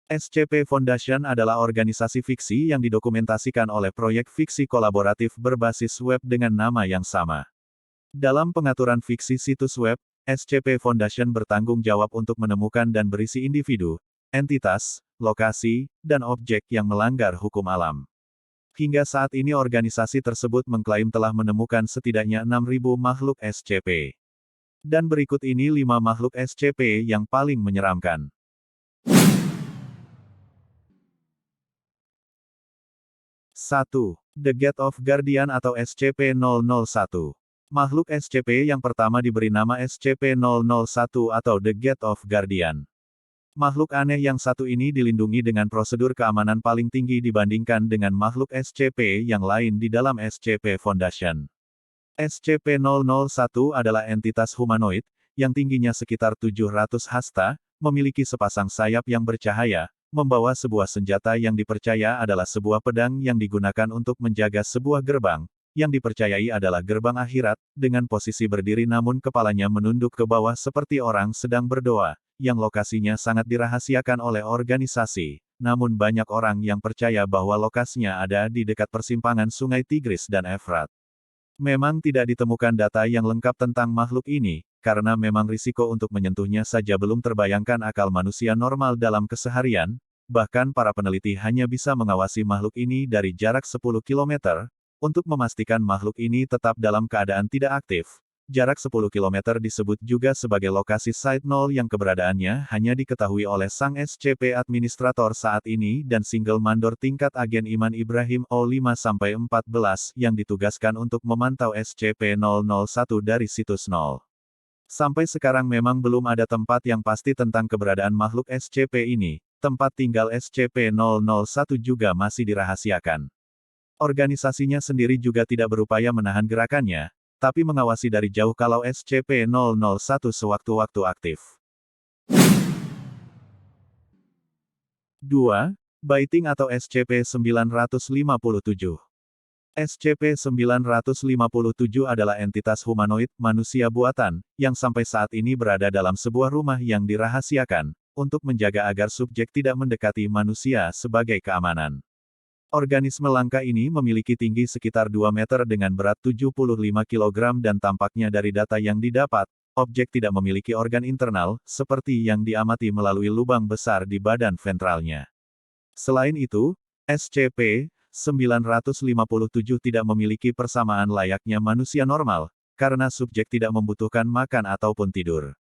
SCP Foundation adalah organisasi fiksi yang didokumentasikan oleh proyek fiksi kolaboratif berbasis web dengan nama yang sama. Dalam pengaturan fiksi situs web, SCP Foundation bertanggung jawab untuk menemukan dan berisi individu, entitas, lokasi, dan objek yang melanggar hukum alam. Hingga saat ini organisasi tersebut mengklaim telah menemukan setidaknya 6.000 makhluk SCP. Dan berikut ini 5 makhluk SCP yang paling menyeramkan. 1. The Gate of Guardian atau SCP-001. Makhluk SCP yang pertama diberi nama SCP-001 atau The Gate of Guardian. Makhluk aneh yang satu ini dilindungi dengan prosedur keamanan paling tinggi dibandingkan dengan makhluk SCP yang lain di dalam SCP Foundation. SCP-001 adalah entitas humanoid, yang tingginya sekitar 700 hasta, memiliki sepasang sayap yang bercahaya, membawa sebuah senjata yang dipercaya adalah sebuah pedang yang digunakan untuk menjaga sebuah gerbang, yang dipercayai adalah gerbang akhirat, dengan posisi berdiri namun kepalanya menunduk ke bawah seperti orang sedang berdoa, yang lokasinya sangat dirahasiakan oleh organisasi, namun banyak orang yang percaya bahwa lokasinya ada di dekat persimpangan Sungai Tigris dan Efrat. Memang tidak ditemukan data yang lengkap tentang makhluk ini, karena memang risiko untuk menyentuhnya saja belum terbayangkan akal manusia normal dalam keseharian, bahkan para peneliti hanya bisa mengawasi makhluk ini dari jarak 10 km, untuk memastikan makhluk ini tetap dalam keadaan tidak aktif. Jarak 10 km disebut juga sebagai lokasi Site 0 yang keberadaannya hanya diketahui oleh sang SCP Administrator saat ini dan single mandor tingkat agen Iman Ibrahim O5-14 yang ditugaskan untuk memantau SCP-001 dari situs 0. Sampai sekarang memang belum ada tempat yang pasti tentang keberadaan makhluk SCP ini, tempat tinggal SCP-001 juga masih dirahasiakan. Organisasinya sendiri juga tidak berupaya menahan gerakannya, tapi mengawasi dari jauh kalau SCP-001 sewaktu-waktu aktif. 2. Baiting atau SCP-957. SCP-957 adalah entitas humanoid, manusia buatan, yang sampai saat ini berada dalam sebuah rumah yang dirahasiakan, untuk menjaga agar subjek tidak mendekati manusia sebagai keamanan. Organisme langka ini memiliki tinggi sekitar 2 meter dengan berat 75 kg dan tampaknya dari data yang didapat, objek tidak memiliki organ internal, seperti yang diamati melalui lubang besar di badan ventralnya. Selain itu, SCP-957 tidak memiliki persamaan layaknya manusia normal, karena subjek tidak membutuhkan makan ataupun tidur.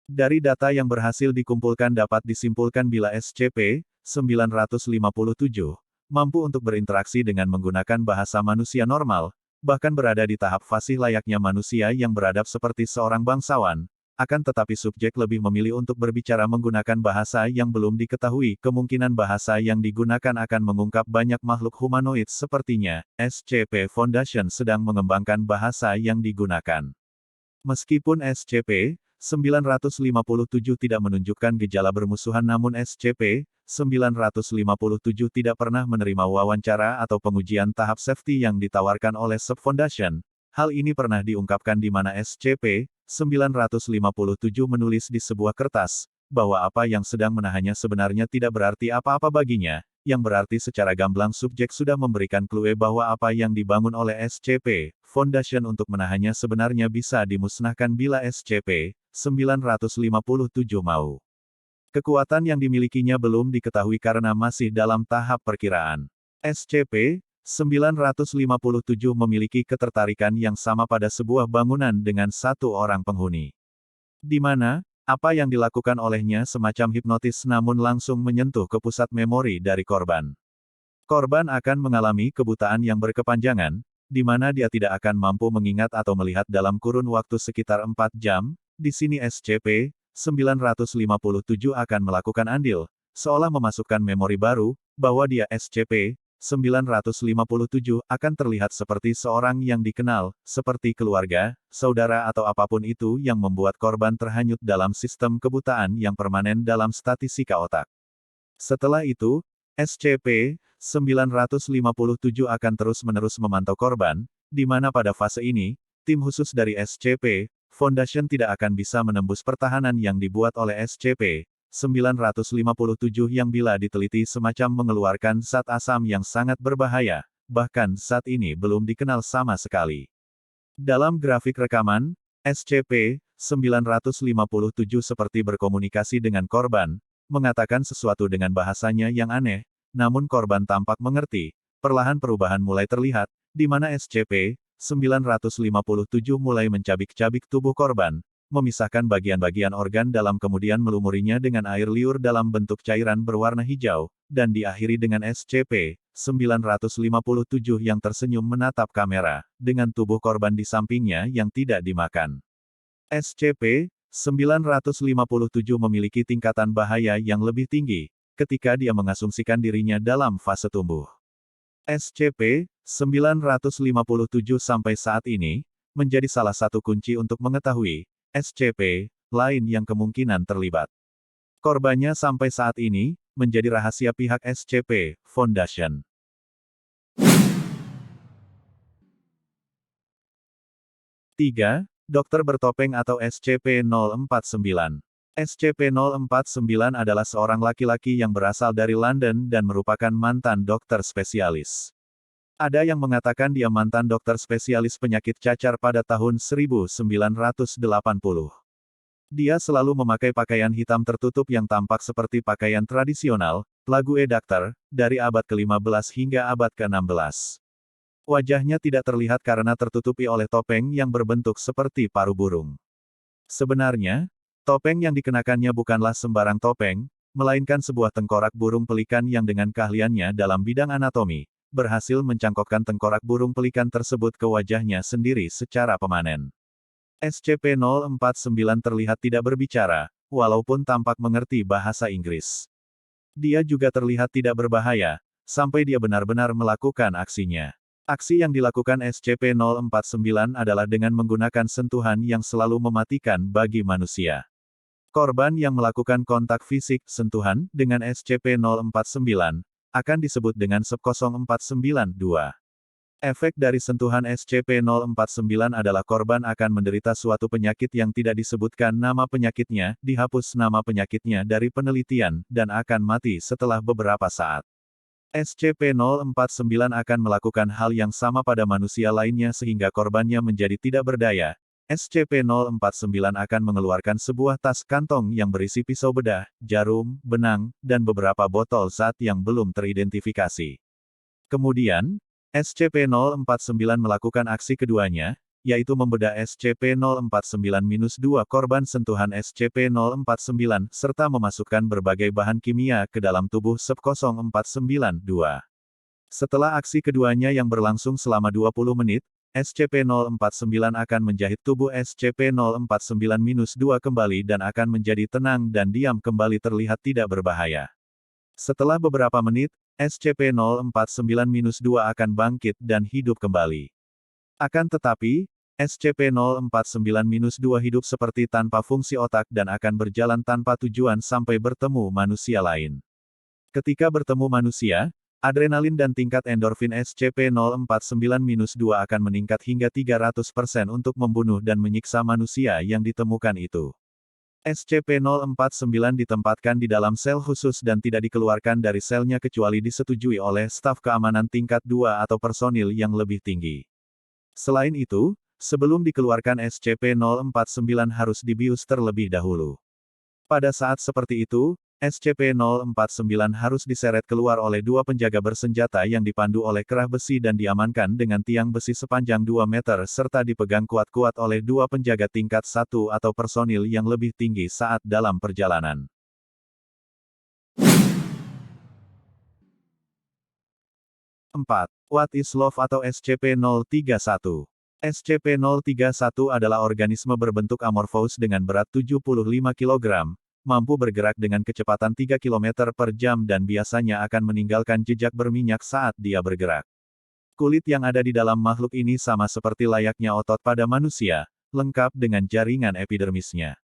Dari data yang berhasil dikumpulkan dapat disimpulkan bila SCP-957 mampu untuk berinteraksi dengan menggunakan bahasa manusia normal, bahkan berada di tahap fasih layaknya manusia yang beradab seperti seorang bangsawan, akan tetapi subjek lebih memilih untuk berbicara menggunakan bahasa yang belum diketahui. Kemungkinan bahasa yang digunakan akan mengungkap banyak makhluk humanoid sepertinya. SCP Foundation sedang mengembangkan bahasa yang digunakan. Meskipun SCP-957 tidak menunjukkan gejala bermusuhan namun SCP-957 tidak pernah menerima wawancara atau pengujian tahap safety yang ditawarkan oleh Sub-Foundation. Hal ini pernah diungkapkan di mana SCP-957 menulis di sebuah kertas, bahwa apa yang sedang menahannya sebenarnya tidak berarti apa-apa baginya, yang berarti secara gamblang subjek sudah memberikan clue bahwa apa yang dibangun oleh SCP Foundation untuk menahannya sebenarnya bisa dimusnahkan bila SCP-957 mau. Kekuatan yang dimilikinya belum diketahui karena masih dalam tahap perkiraan. SCP-957 memiliki ketertarikan yang sama pada sebuah bangunan dengan satu orang penghuni. Di mana, apa yang dilakukan olehnya semacam hipnotis namun langsung menyentuh ke pusat memori dari korban. Korban akan mengalami kebutaan yang berkepanjangan, di mana dia tidak akan mampu mengingat atau melihat dalam kurun waktu sekitar 4 jam, di sini SCP-957 akan melakukan andil, seolah memasukkan memori baru, bahwa dia SCP-957 akan terlihat seperti seorang yang dikenal, seperti keluarga, saudara atau apapun itu yang membuat korban terhanyut dalam sistem kebutaan yang permanen dalam statistika otak. Setelah itu, SCP-957 akan terus-menerus memantau korban, di mana pada fase ini, tim khusus dari SCP Foundation tidak akan bisa menembus pertahanan yang dibuat oleh SCP yang bila diteliti semacam mengeluarkan zat asam yang sangat berbahaya, bahkan zat ini belum dikenal sama sekali. Dalam grafik rekaman, SCP-957 seperti berkomunikasi dengan korban, mengatakan sesuatu dengan bahasanya yang aneh, namun korban tampak mengerti. Perlahan perubahan mulai terlihat, di mana SCP-957 mulai mencabik-cabik tubuh korban, memisahkan bagian-bagian organ dalam kemudian melumurinya dengan air liur dalam bentuk cairan berwarna hijau, dan diakhiri dengan SCP-957 yang tersenyum menatap kamera, dengan tubuh korban di sampingnya yang tidak dimakan. SCP-957 memiliki tingkatan bahaya yang lebih tinggi, ketika dia mengasumsikan dirinya dalam fase tumbuh. SCP-957 sampai saat ini, menjadi salah satu kunci untuk mengetahui SCP lain yang kemungkinan terlibat. Korbannya sampai saat ini, menjadi rahasia pihak SCP Foundation. Tiga, Dokter bertopeng atau SCP-049. SCP-049 adalah seorang laki-laki yang berasal dari London dan merupakan mantan dokter spesialis. Ada yang mengatakan dia mantan dokter spesialis penyakit cacar pada tahun 1980. Dia selalu memakai pakaian hitam tertutup yang tampak seperti pakaian tradisional, lagu Doctor, dari abad ke-15 hingga abad ke-16. Wajahnya tidak terlihat karena tertutupi oleh topeng yang berbentuk seperti paruh burung. Sebenarnya, topeng yang dikenakannya bukanlah sembarang topeng, melainkan sebuah tengkorak burung pelikan yang dengan keahliannya dalam bidang anatomi, berhasil mencangkokkan tengkorak burung pelikan tersebut ke wajahnya sendiri secara permanen. SCP-049 terlihat tidak berbicara, walaupun tampak mengerti bahasa Inggris. Dia juga terlihat tidak berbahaya, sampai dia benar-benar melakukan aksinya. Aksi yang dilakukan SCP-049 adalah dengan menggunakan sentuhan yang selalu mematikan bagi manusia. Korban yang melakukan kontak fisik, sentuhan, dengan SCP-049, akan disebut dengan SCP-049-2. Efek dari sentuhan SCP-049 adalah korban akan menderita suatu penyakit yang tidak disebutkan nama penyakitnya, dihapus nama penyakitnya dari penelitian, dan akan mati setelah beberapa saat. SCP-049 akan melakukan hal yang sama pada manusia lainnya sehingga korbannya menjadi tidak berdaya. SCP-049 akan mengeluarkan sebuah tas kantong yang berisi pisau bedah, jarum, benang, dan beberapa botol zat yang belum teridentifikasi. Kemudian, SCP-049 melakukan aksi keduanya, yaitu membedah SCP-049-2 korban sentuhan SCP-049, serta memasukkan berbagai bahan kimia ke dalam tubuh SCP-049-2. Setelah aksi keduanya yang berlangsung selama 20 menit, SCP-049 akan menjahit tubuh SCP-049-2 kembali dan akan menjadi tenang dan diam kembali terlihat tidak berbahaya. Setelah beberapa menit, SCP-049-2 akan bangkit dan hidup kembali. Akan tetapi, SCP-049-2 hidup seperti tanpa fungsi otak dan akan berjalan tanpa tujuan sampai bertemu manusia lain. Ketika bertemu manusia, adrenalin dan tingkat endorfin SCP-049-2 akan meningkat hingga 300% untuk membunuh dan menyiksa manusia yang ditemukan itu. SCP-049 ditempatkan di dalam sel khusus dan tidak dikeluarkan dari selnya kecuali disetujui oleh staf keamanan tingkat 2 atau personil yang lebih tinggi. Selain itu, sebelum dikeluarkan SCP-049 harus dibius terlebih dahulu. Pada saat seperti itu, SCP-049 harus diseret keluar oleh dua penjaga bersenjata yang dipandu oleh kerah besi dan diamankan dengan tiang besi sepanjang 2 meter serta dipegang kuat-kuat oleh dua penjaga tingkat 1 atau personil yang lebih tinggi saat dalam perjalanan. What is Love atau SCP-031? SCP-031 adalah organisme berbentuk amorfous dengan berat 75 kg, mampu bergerak dengan kecepatan 3 km per jam dan biasanya akan meninggalkan jejak berminyak saat dia bergerak. Kulit yang ada di dalam makhluk ini sama seperti layaknya otot pada manusia, lengkap dengan jaringan epidermisnya.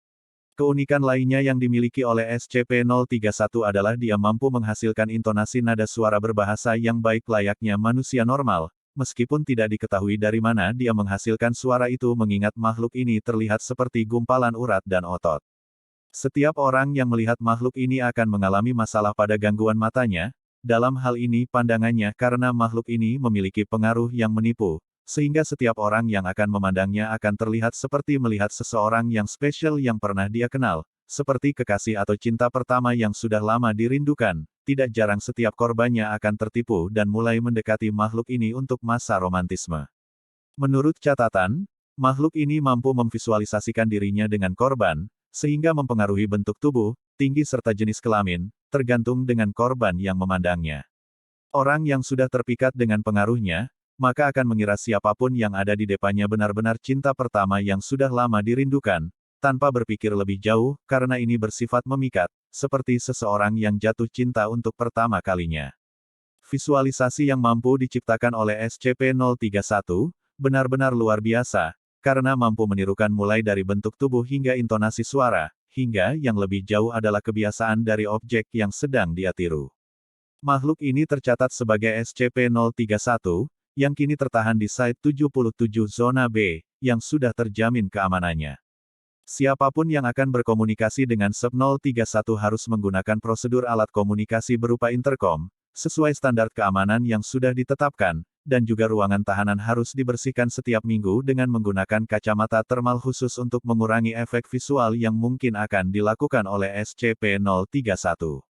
Keunikan lainnya yang dimiliki oleh SCP-031 adalah dia mampu menghasilkan intonasi nada suara berbahasa yang baik layaknya manusia normal, meskipun tidak diketahui dari mana dia menghasilkan suara itu mengingat makhluk ini terlihat seperti gumpalan urat dan otot. Setiap orang yang melihat makhluk ini akan mengalami masalah pada gangguan matanya, dalam hal ini pandangannya karena makhluk ini memiliki pengaruh yang menipu, sehingga setiap orang yang akan memandangnya akan terlihat seperti melihat seseorang yang spesial yang pernah dia kenal, seperti kekasih atau cinta pertama yang sudah lama dirindukan. Tidak jarang setiap korbannya akan tertipu dan mulai mendekati makhluk ini untuk masa romantisme. Menurut catatan, makhluk ini mampu memvisualisasikan dirinya dengan korban, sehingga mempengaruhi bentuk tubuh, tinggi serta jenis kelamin, tergantung dengan korban yang memandangnya. Orang yang sudah terpikat dengan pengaruhnya, maka akan mengira siapapun yang ada di depannya benar-benar cinta pertama yang sudah lama dirindukan, tanpa berpikir lebih jauh, karena ini bersifat memikat, seperti seseorang yang jatuh cinta untuk pertama kalinya. Visualisasi yang mampu diciptakan oleh SCP-031, benar-benar luar biasa, karena mampu menirukan mulai dari bentuk tubuh hingga intonasi suara, hingga yang lebih jauh adalah kebiasaan dari objek yang sedang dia tiru. Makhluk ini tercatat sebagai SCP-031, yang kini tertahan di Site 77 Zona B, yang sudah terjamin keamanannya. Siapapun yang akan berkomunikasi dengan SCP-031 harus menggunakan prosedur alat komunikasi berupa intercom, sesuai standar keamanan yang sudah ditetapkan, dan juga ruangan tahanan harus dibersihkan setiap minggu dengan menggunakan kacamata termal khusus untuk mengurangi efek visual yang mungkin akan dilakukan oleh SCP-031.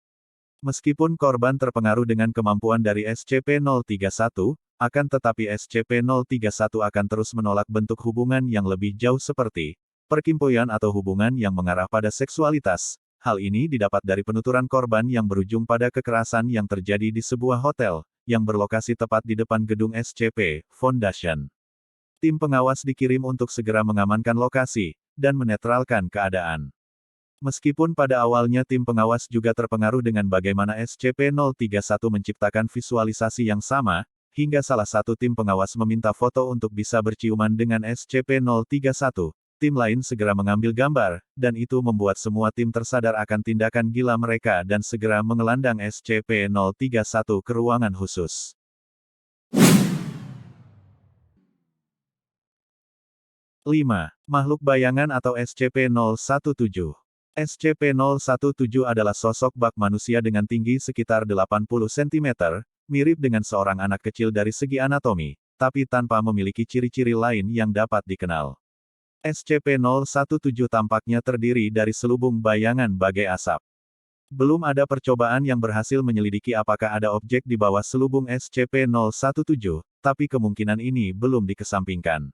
Meskipun korban terpengaruh dengan kemampuan dari SCP-031, akan tetapi SCP-031 akan terus menolak bentuk hubungan yang lebih jauh seperti perkimpuan atau hubungan yang mengarah pada seksualitas. Hal ini didapat dari penuturan korban yang berujung pada kekerasan yang terjadi di sebuah hotel, yang berlokasi tepat di depan gedung SCP Foundation. Tim pengawas dikirim untuk segera mengamankan lokasi, dan menetralkan keadaan. Meskipun pada awalnya tim pengawas juga terpengaruh dengan bagaimana SCP-031 menciptakan visualisasi yang sama, hingga salah satu tim pengawas meminta foto untuk bisa berciuman dengan SCP-031, tim lain segera mengambil gambar, dan itu membuat semua tim tersadar akan tindakan gila mereka dan segera mengelandang SCP-031 ke ruangan khusus. 5. Makhluk bayangan atau SCP-017. SCP-017 adalah sosok bak manusia dengan tinggi sekitar 80 cm, mirip dengan seorang anak kecil dari segi anatomi, tapi tanpa memiliki ciri-ciri lain yang dapat dikenal. SCP-017 tampaknya terdiri dari selubung bayangan bagai asap. Belum ada percobaan yang berhasil menyelidiki apakah ada objek di bawah selubung SCP-017, tapi kemungkinan ini belum dikesampingkan.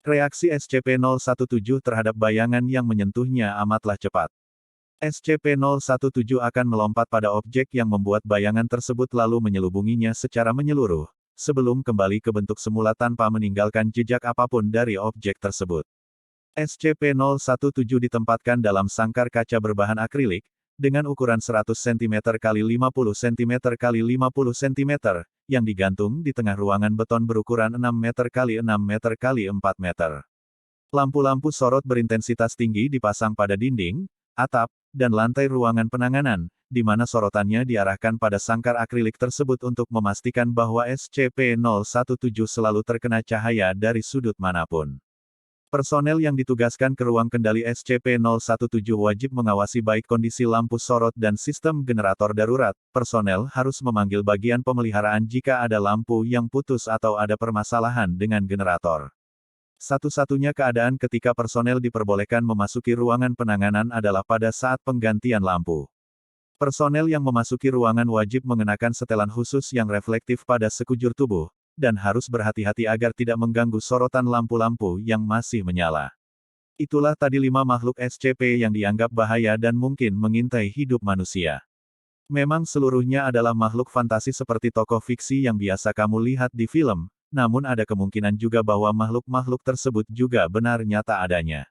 Reaksi SCP-017 terhadap bayangan yang menyentuhnya amatlah cepat. SCP-017 akan melompat pada objek yang membuat bayangan tersebut lalu menyelubunginya secara menyeluruh, sebelum kembali ke bentuk semula tanpa meninggalkan jejak apapun dari objek tersebut. SCP-017 ditempatkan dalam sangkar kaca berbahan akrilik, dengan ukuran 100 cm x 50 cm x 50 cm, yang digantung di tengah ruangan beton berukuran 6 meter x 6 meter x 4 meter. Lampu-lampu sorot berintensitas tinggi dipasang pada dinding, atap, dan lantai ruangan penanganan, di mana sorotannya diarahkan pada sangkar akrilik tersebut untuk memastikan bahwa SCP-017 selalu terkena cahaya dari sudut manapun. Personel yang ditugaskan ke ruang kendali SCP-017 wajib mengawasi baik kondisi lampu sorot dan sistem generator darurat. Personel harus memanggil bagian pemeliharaan jika ada lampu yang putus atau ada permasalahan dengan generator. Satu-satunya keadaan ketika personel diperbolehkan memasuki ruangan penanganan adalah pada saat penggantian lampu. Personel yang memasuki ruangan wajib mengenakan setelan khusus yang reflektif pada sekujur tubuh, dan harus berhati-hati agar tidak mengganggu sorotan lampu-lampu yang masih menyala. Itulah tadi 5 makhluk SCP yang dianggap bahaya dan mungkin mengintai hidup manusia. Memang seluruhnya adalah makhluk fantasi seperti tokoh fiksi yang biasa kamu lihat di film, namun ada kemungkinan juga bahwa makhluk-makhluk tersebut juga benar nyata adanya.